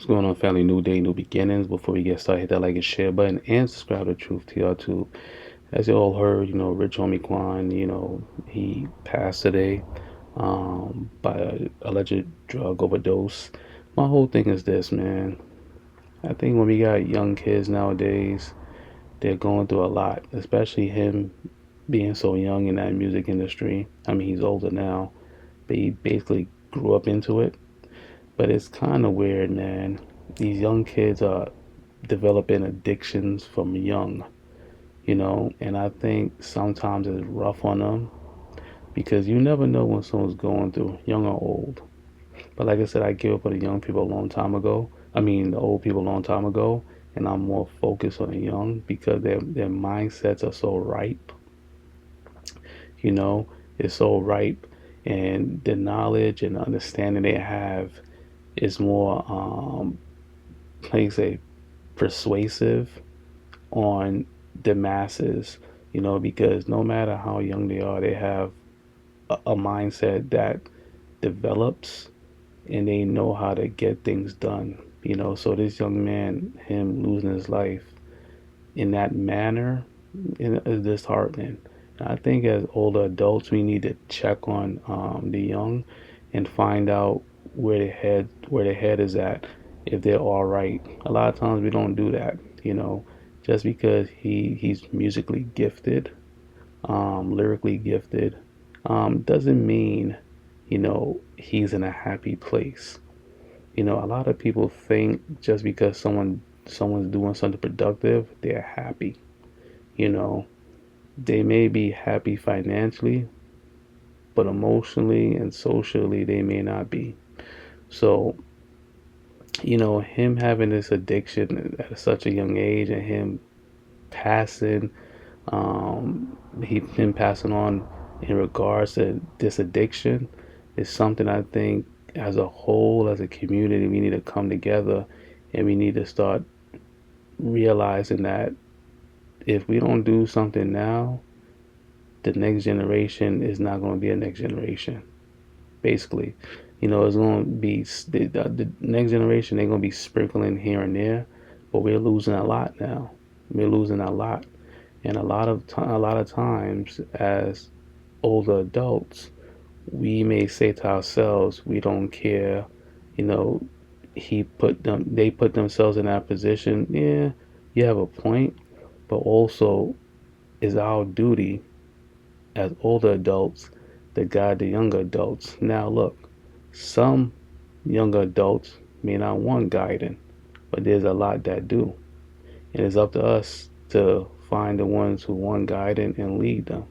going on, family? New day, new beginnings. Before we get started, hit that like and share button and subscribe to Truthtrtube. As you all heard, Rich Homie Quan, he passed today by a alleged drug overdose. My whole thing is this, man. I think when we got young kids nowadays, they're going through a lot, especially him being so young in that music industry. I mean, he's older now, but he basically grew up into it. But it's kind of weird, man. These young kids are developing addictions from young, and I think sometimes it's rough on them because you never know when someone's going through, young or old. But like I said, I gave up on the young people a long time ago. I mean, the old people a long time ago, and I'm more focused on the young because their mindsets are so ripe, you know, it's so ripe, and the knowledge and understanding they have is more, how you say, persuasive on the masses, because no matter how young they are, they have a mindset that develops and they know how to get things done. So this young man, him losing his life in that manner, is disheartening. And I think as older adults, we need to check on the young and find out where their head is at, if they're all right. A lot of times we don't do that, just because he's musically gifted, lyrically gifted, doesn't mean he's in a happy place. A lot of people think just because someone's doing something productive, they're happy. You know, they may be happy financially, but emotionally and socially they may not be. So, him having this addiction at such a young age and passing, him passing on in regards to this addiction is something I think as a whole, as a community, we need to come together and we need to start realizing that if we don't do something now, the next generation is not going to be a next generation. Basically, it's going to be the next generation. They're going to be sprinkling here and there, but we're losing a lot now. We're losing a lot, and a lot of times as older adults, we may say to ourselves, we don't care. You know, they put themselves in that position. Yeah, you have a point, but also is our duty as older adults to guide the younger adults. Now, look, some younger adults may not want guiding, but there's a lot that do. And it's up to us to find the ones who want guiding and lead them.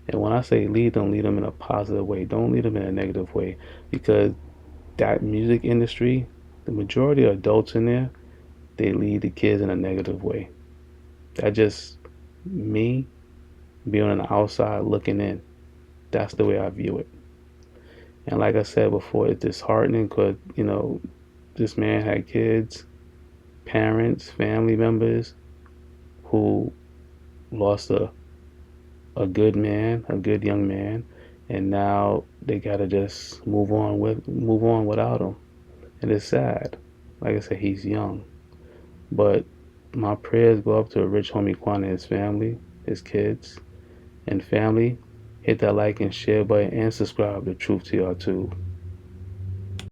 And when I say lead them in a positive way. Don't lead them in a negative way, because that music industry, the majority of adults in there, they lead the kids in a negative way. That just me being on the outside looking in. That's the way I view it. And like I said before, it's disheartening because, this man had kids, parents, family members who lost a good man, a good young man, and now they gotta just move on without him. And it's sad. Like I said, he's young. But my prayers go up to Rich Homie Quan and his family, his kids, and family. Hit that like and share button and subscribe to Truth to y'all too.